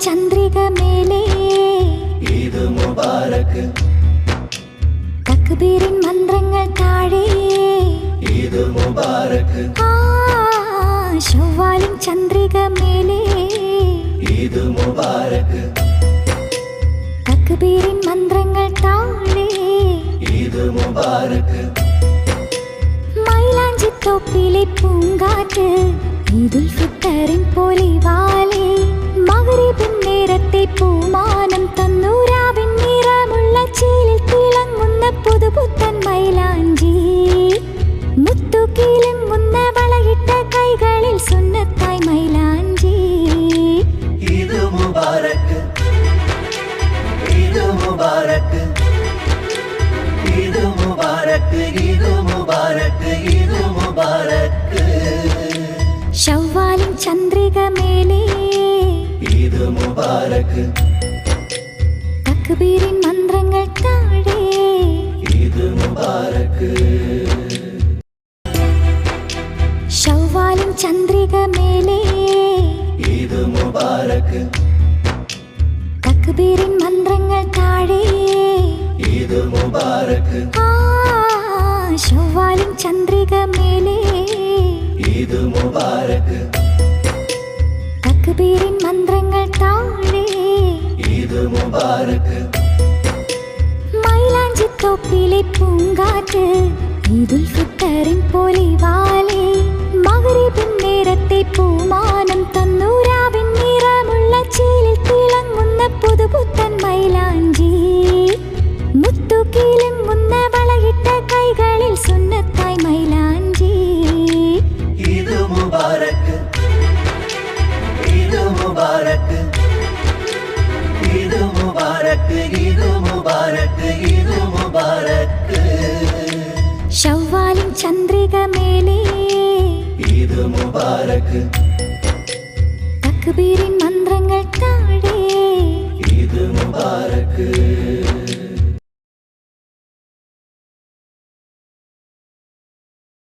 ചന്ദ്രിക മേലേ ഈദ് മുബാരക്. തക്ബീറിൻ മന്ത്രങ്ങൾ താഴെ ഈദ് മുബാരക്. ശവ്വാലിൻ ചന്ദ്രിക മേലേ ഈദ് മുബാരക്. തക്ബീറിൻ മന്ത്രങ്ങൾ താഴെ ഈദ് മുബാരക്. മൈലാഞ്ചിത്തോപ്പിലെ പൂങ്കാറ്റ് ഈദുൽ ഫിത്തറിൻ പൊലിവാലേ മഗ്‌രിബിൻ നേരത്തെ പൂമാനം തന്നു രാവിൻ നിറമുള്ള ചേലിൽ തിളങ്ങുന്ന പുതുപുത്തൻ മൈലാഞ്ചി മുത്തുകിലുങ്ങുന്ന വളയിട്ട കൈകളിൽ സുന്നത്തായി മൈലാഞ്ചി. ഈദ് മുബാരക്. ഈദ് മുബാരക്. ഈദ് മുബാരക്. ഈദ് മുബാരക്. ഈദ് മുബാരക്. ശവ്വാലിൻ ചന്ദ്രിക മേലേ ഈദ് മുബാരക്. തക്ബീറിൻ മന്ത്രങ്ങൾ താഴെ ഈദ് മുബാരക്. ശവ്വാലിൻ ചന്ദ്രിക മേലേ ഈദ് മുബാരക്. തക്ബീറിൻ മന്ത്രങ്ങൾ താഴെ ഈദ് മുബാരക്. ശവ്വാലിൻ ചന്ദ്രിക മേലേ ഈദ് മുബാരക്. തക്ബീറിൻ മന്ത്രങ്ങൾ താഴെ ഈദ് മുബാരക്. മൈലാഞ്ചിത്തോപ്പിലെ പൂങ്കാറ്റ് ഈദുൽ ഫിത്തറിൻ പൊലിവാലേ മഗ്‌രിബിൻ നേരത്തെ പൂമാനം തന്നു രാവിൻ നിറമുള്ള ചേലിൽ തിളങ്ങുന്ന പുതുപുത്തൻ മൈലാഞ്ചി മുത്തുകിലുങ്ങുന്ന വളയിട്ട കൈകളിൽ സുന്നത്തായി മൈലാഞ്ചി. ഈദ് മുബാരക്. ഈദ് മുബാരക്. ഈദ് മുബാരക്. ഈദ് മുബാരക്. ഈദ് മുബാരക്. ശവ്വാലിൻ ചന്ദ്രിക മേലേ ഈദ് മുബാരക്. തക്ബീറിൻ മന്ത്രങ്ങൾ താഴെ ഈദ് മുബാരക്.